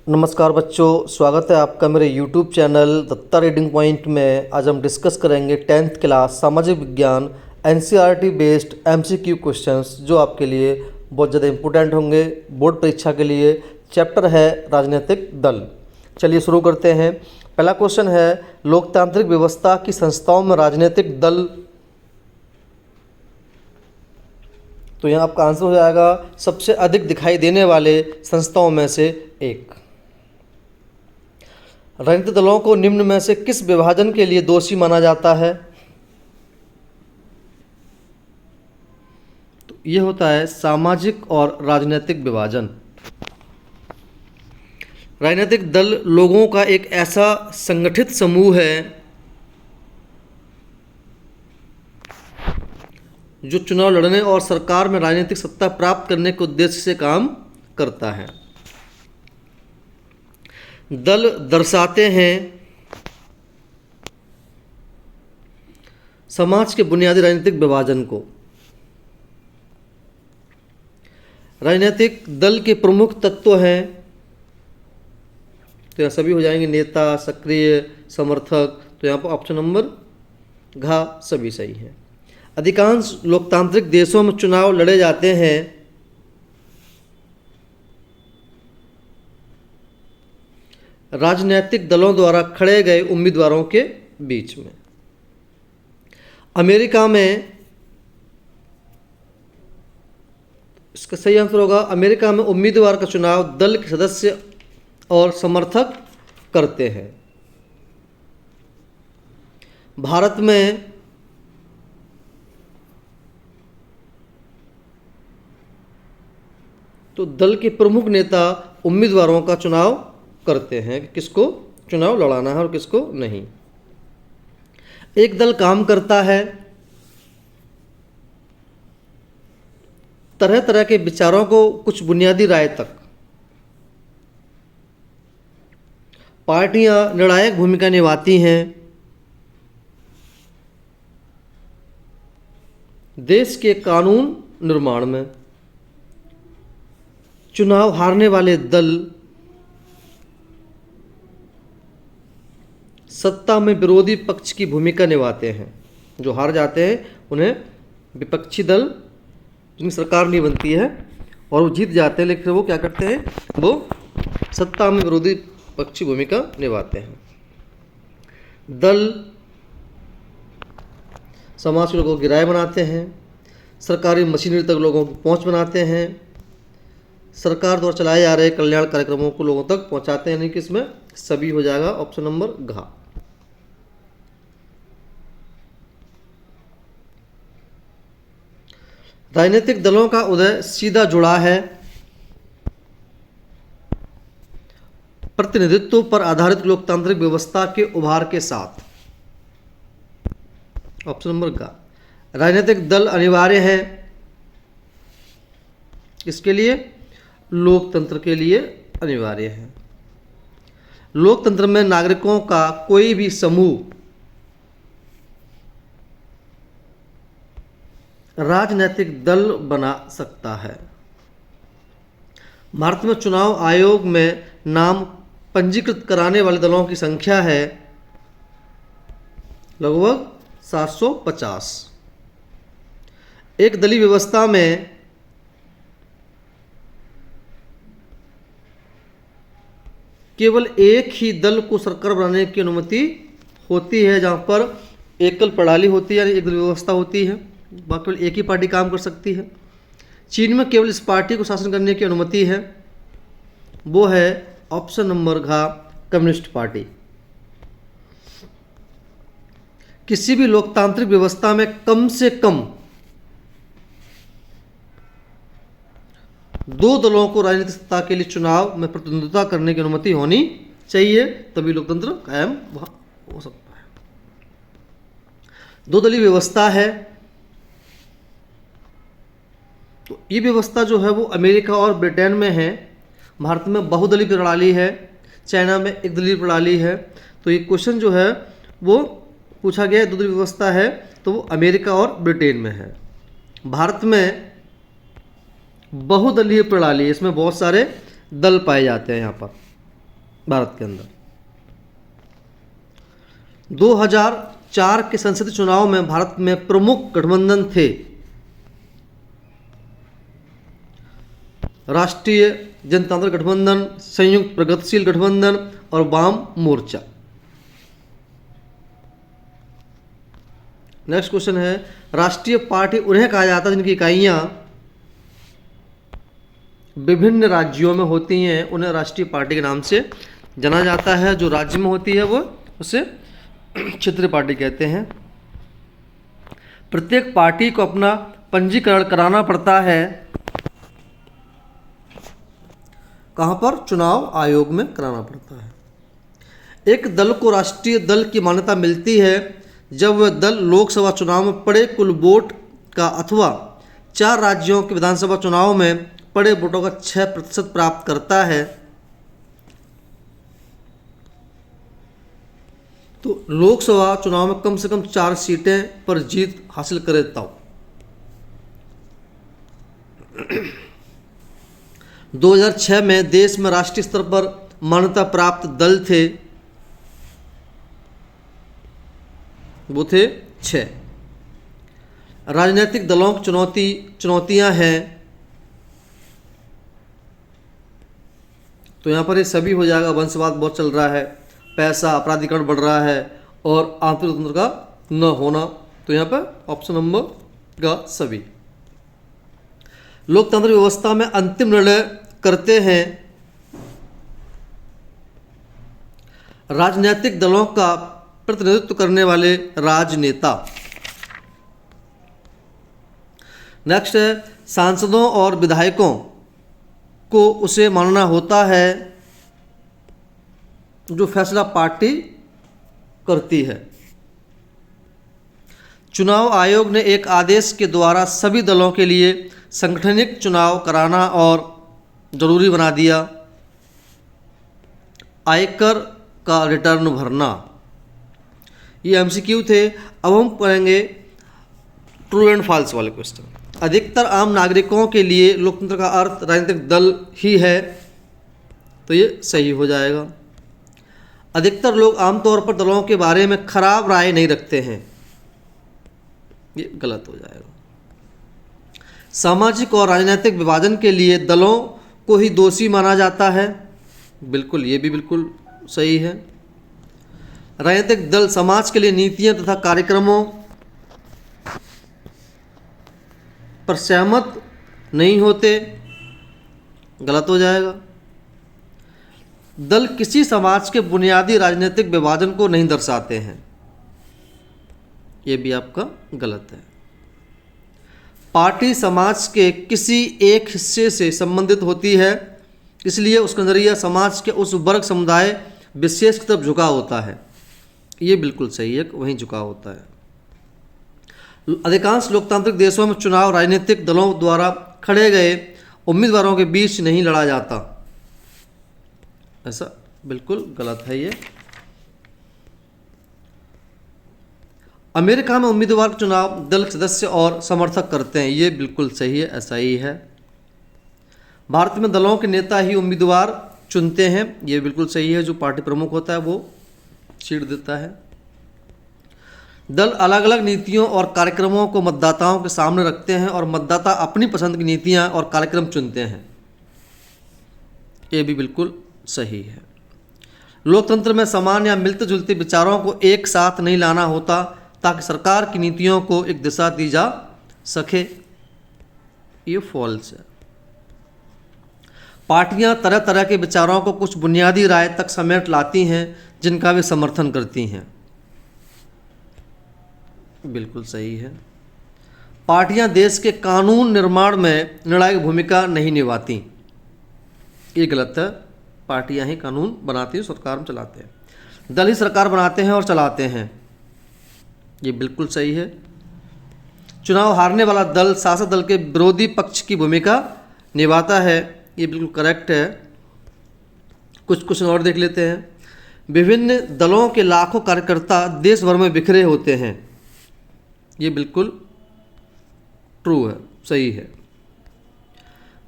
नमस्कार बच्चों, स्वागत है आपका मेरे YouTube channel Datta reading point में। आज हम डिस्कस करेंगे 10th क्लास सामाजिक विज्ञान NCERT बेस्ड MCQ क्वेश्चंस जो आपके लिए बहुत ज़्यादा इम्पोर्टेंट होंगे बोर्ड परीक्षा के लिए। चैप्टर है राजनीतिक दल। चलिए शुरू करते हैं। पहला क्वेश्चन है, लोकतांत्रिक व्यवस्था की संस्थाओं में राजनीतिक दल। तो यहाँ आपका आंसर हो जाएगा सबसे अधिक दिखाई देने वाले संस्थाओं में से एक। राजनीतिक दलों को निम्न में से किस विभाजन के लिए दोषी माना जाता है? तो ये होता है सामाजिक और राजनीतिक विभाजन। राजनीतिक दल लोगों का एक ऐसा संगठित समूह है जो चुनाव लड़ने और सरकार में राजनीतिक सत्ता प्राप्त करने के उद्देश्य से काम करता है। दल दर्शाते हैं समाज के बुनियादी राजनीतिक विभाजन को। राजनीतिक दल के प्रमुख तत्व हैं, तो यह सभी हो जाएंगे नेता, सक्रिय, समर्थक। तो यहाँ पर ऑप्शन नंबर घ सभी सही है। अधिकांश लोकतांत्रिक देशों में चुनाव लड़े जाते हैं राजनीतिक दलों द्वारा खड़े गए उम्मीदवारों के बीच में। अमेरिका में इसका सही आंसर होगा, अमेरिका में उम्मीदवार का चुनाव दल के सदस्य और समर्थक करते हैं। भारत में तो दल के प्रमुख नेता उम्मीदवारों का चुनाव करते हैं कि किसको चुनाव लड़ाना है और किसको नहीं। एक दल काम करता है तरह तरह के विचारों को कुछ बुनियादी राय तक। पार्टियां निर्णायक भूमिका निभाती हैं। देश के कानून निर्माण में चुनाव हारने वाले दल सत्ता में विरोधी पक्ष की भूमिका निभाते हैं। जो हार जाते हैं उन्हें विपक्षी दल, जिनकी सरकार नहीं बनती है, और वो जीत जाते हैं लेकिन वो क्या करते हैं, वो सत्ता में विरोधी पक्ष की भूमिका निभाते हैं। दल समाज के लोगों की राय बनाते हैं, सरकारी मशीनरी तक लोगों की पहुंच बनाते हैं, सरकार द्वारा चलाए जा रहे कल्याण कार्यक्रमों को लोगों तक पहुंचाते हैं। यानी कि इसमें सभी हो जाएगा ऑप्शन नंबर घ। राजनीतिक दलों का उदय सीधा जुड़ा है प्रतिनिधित्व पर आधारित लोकतांत्रिक व्यवस्था के उभार के साथ। ऑप्शन नंबर घ। राजनीतिक दल अनिवार्य है इसके लिए, लोकतंत्र के लिए अनिवार्य है। लोकतंत्र में नागरिकों का कोई भी समूह राजनीतिक दल बना सकता है। भारत में चुनाव आयोग में नाम पंजीकृत कराने वाले दलों की संख्या है लगभग 750। एक दलीय व्यवस्था में केवल एक ही दल को सरकार बनाने की अनुमति होती है, जहाँ पर एकल प्रणाली होती है, यानी एक दल व्यवस्था होती है, वहाँ केवल एक ही पार्टी काम कर सकती है। चीन में केवल इस पार्टी को शासन करने की अनुमति है, वो है ऑप्शन नंबर घ कम्युनिस्ट पार्टी। किसी भी लोकतांत्रिक व्यवस्था में कम से कम दो दलों को राजनीतिक सत्ता के लिए चुनाव में प्रतिद्वंद्विता करने की अनुमति होनी चाहिए, तभी लोकतंत्र कायम हो सकता है। दो दलीय व्यवस्था है, तो ये व्यवस्था जो है वो अमेरिका और ब्रिटेन में है। भारत में बहुदलीय प्रणाली है, चाइना में एक दलीय प्रणाली है। तो ये क्वेश्चन जो है वो पूछा गया है, दो दलीय व्यवस्था है तो वो अमेरिका और ब्रिटेन में है। भारत में बहुदलीय प्रणाली, इसमें बहुत सारे दल पाए जाते हैं यहाँ पर। भारत के अंदर। 2004 के संसदीय चुनाव में भारत में प्रमुख गठबंधन थे राष्ट्रीय जनतांत्रिक गठबंधन, संयुक्त प्रगतिशील गठबंधन और वाम मोर्चा। नेक्स्ट क्वेश्चन है, राष्ट्रीय पार्टी उन्हें कहा जाता है जिनकी इकाइयां विभिन्न राज्यों में होती हैं, उन्हें राष्ट्रीय पार्टी के नाम से जाना जाता है। जो राज्य में होती है वो उसे क्षेत्रीय पार्टी कहते हैं। प्रत्येक पार्टी को अपना पंजीकरण कराना पड़ता है, कहाँ पर? चुनाव आयोग में कराना पड़ता है। एक दल को राष्ट्रीय दल की मान्यता मिलती है जब वह दल लोकसभा चुनाव में पड़े कुल वोट का अथवा 4 राज्यों के विधानसभा चुनाव में पड़े वोटों का 6% प्राप्त करता है। तो लोकसभा चुनाव में कम से कम 4 सीटें पर जीत हासिल करे तब। 2006 में देश में राष्ट्रीय स्तर पर मान्यता प्राप्त दल थे, वो थे 6। राजनीतिक दलों की चुनौतियां हैं, तो यहाँ पर ये सभी हो जाएगा। वंशवाद बहुत चल रहा है, पैसा, अपराधीकरण बढ़ रहा है और आंतरिक लोकतंत्र का न होना, तो यहाँ पर ऑप्शन नंबर का सभी। लोकतांत्रिक व्यवस्था में अंतिम निर्णय करते हैं राजनीतिक दलों का प्रतिनिधित्व करने वाले राजनेता। नेक्स्ट है, सांसदों और विधायकों को उसे मानना होता है जो फैसला पार्टी करती है। चुनाव आयोग ने एक आदेश के द्वारा सभी दलों के लिए संगठनिक चुनाव कराना और जरूरी बना दिया। आयकर का रिटर्न भरना, ये एमसीक्यू थे। अब हम पढ़ेंगे ट्रू एंड फॉल्स वाले क्वेश्चन। अधिकतर आम नागरिकों के लिए लोकतंत्र का अर्थ राजनीतिक दल ही है, तो ये सही हो जाएगा। अधिकतर लोग आमतौर पर दलों के बारे में खराब राय नहीं रखते हैं, ये गलत हो जाएगा। सामाजिक और राजनीतिक विभाजन के लिए दलों को ही दोषी माना जाता है, बिल्कुल, ये भी बिल्कुल सही है। राजनीतिक दल समाज के लिए नीतियां तथा कार्यक्रमों पर सहमत नहीं होते, गलत हो जाएगा। दल किसी समाज के बुनियादी राजनीतिक विभाजन को नहीं दर्शाते हैं, ये भी आपका गलत है। पार्टी समाज के किसी एक हिस्से से संबंधित होती है, इसलिए उसका नजरिया समाज के उस वर्ग समुदाय विशेष की तरफ झुका होता है, ये बिल्कुल सही है, वहीं झुका होता है। अधिकांश लोकतांत्रिक देशों में चुनाव राजनीतिक दलों द्वारा खड़े गए उम्मीदवारों के बीच नहीं लड़ा जाता, ऐसा बिल्कुल गलत है ये। अमेरिका में उम्मीदवार चुनाव दल के सदस्य और समर्थक करते हैं, ये बिल्कुल सही है, ऐसा ही है। भारत में दलों के नेता ही उम्मीदवार चुनते हैं, ये बिल्कुल सही है। जो पार्टी प्रमुख होता है वो सीट देता है। दल अलग अलग नीतियों और कार्यक्रमों को मतदाताओं के सामने रखते हैं और मतदाता अपनी पसंद की नीतियां और कार्यक्रम चुनते हैं, ये भी बिल्कुल सही है। लोकतंत्र में समान या मिलते जुलते विचारों को एक साथ नहीं लाना होता ताकि सरकार की नीतियों को एक दिशा दी जा सके, ये फॉल्स है। पार्टियां तरह तरह के विचारों को कुछ बुनियादी राय तक समेट लाती हैं जिनका वे समर्थन करती हैं, बिल्कुल सही है। पार्टियां देश के कानून निर्माण में निर्णायक भूमिका नहीं निभाती, ये गलत है। पार्टियां ही कानून बनाती हैं, सरकार में चलाते हैं। दल ही सरकार बनाते हैं और चलाते हैं, ये बिल्कुल सही है। चुनाव हारने वाला दल शासक दल के विरोधी पक्ष की भूमिका निभाता है, ये बिल्कुल करेक्ट है। कुछ क्वेश्चन और देख लेते हैं। विभिन्न दलों के लाखों कार्यकर्ता देश भर में बिखरे होते हैं, ये बिल्कुल ट्रू है, सही है।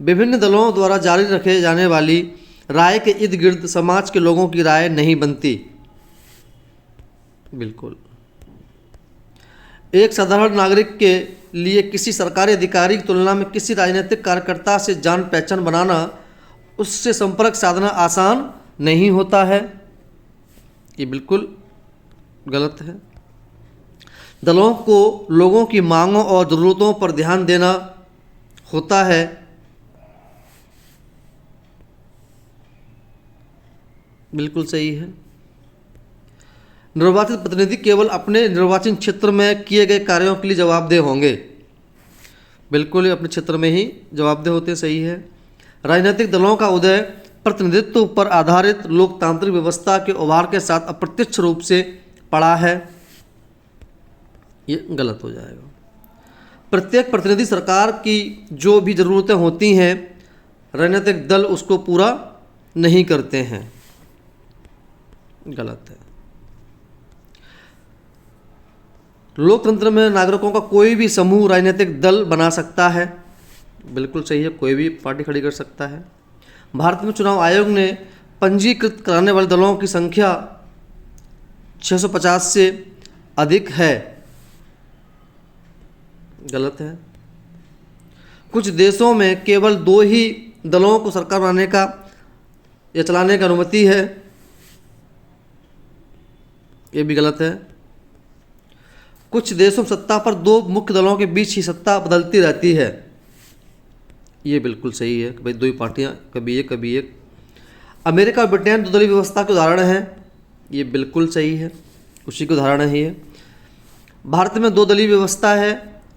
विभिन्न दलों द्वारा जारी रखे जाने वाली राय के इर्द गिर्द समाज के लोगों की राय नहीं बनती। बिल्कुल। एक साधारण नागरिक के लिए किसी सरकारी अधिकारी की तुलना में किसी राजनीतिक कार्यकर्ता से जान पहचान बनाना, उससे संपर्क साधना आसान नहीं होता है। ये बिल्कुल गलत है। दलों को लोगों की मांगों और ज़रूरतों पर ध्यान देना होता है। बिल्कुल सही है। निर्वाचित प्रतिनिधि केवल अपने निर्वाचन क्षेत्र में किए गए कार्यों के लिए जवाबदेह होंगे। बिल्कुल अपने क्षेत्र में ही जवाबदेह होते, सही है। राजनीतिक दलों का उदय प्रतिनिधित्व पर आधारित लोकतांत्रिक व्यवस्था के उभार के साथ अप्रत्यक्ष रूप से पड़ा है। ये गलत हो जाएगा। प्रत्येक प्रतिनिधि सरकार की जो भी ज़रूरतें होती हैं, राजनीतिक दल उसको पूरा नहीं करते हैं। गलत है। लोकतंत्र में नागरिकों का कोई भी समूह राजनीतिक दल बना सकता है। बिल्कुल सही है, कोई भी पार्टी खड़ी कर सकता है। भारत में चुनाव आयोग ने पंजीकृत कराने वाले दलों की संख्या 650 से अधिक है। गलत है। कुछ देशों में केवल 2 ही दलों को सरकार बनाने का या चलाने की अनुमति है। ये भी गलत है। कुछ देशों में सत्ता पर 2 मुख्य दलों के बीच ही सत्ता बदलती रहती है। ये बिल्कुल सही है कि भाई 2 ही पार्टियां, कभी एक कभी एक। अमेरिका और ब्रिटेन 2 दलीय व्यवस्था के उदाहरण हैं। ये बिल्कुल सही है, उसी के उदाहरण है ये। भारत में 2 दलीय व्यवस्था है,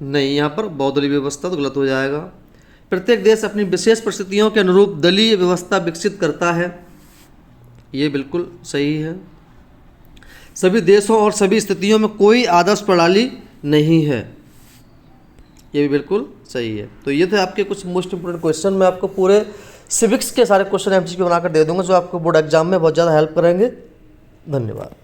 नहीं, यहाँ पर बहुदलीय व्यवस्था, तो गलत हो जाएगा। प्रत्येक देश अपनी विशेष परिस्थितियों के अनुरूप दलीय व्यवस्था विकसित करता है। ये बिल्कुल सही है। सभी देशों और सभी स्थितियों में कोई आदर्श प्रणाली नहीं है। ये भी बिल्कुल सही है। तो ये थे आपके कुछ मोस्ट इंपोर्टेंट क्वेश्चन। मैं आपको पूरे सिविक्स के सारे क्वेश्चन एमसीक्यू बनाकर दे दूंगा, जो आपको बोर्ड एग्जाम में बहुत ज़्यादा हेल्प करेंगे। धन्यवाद।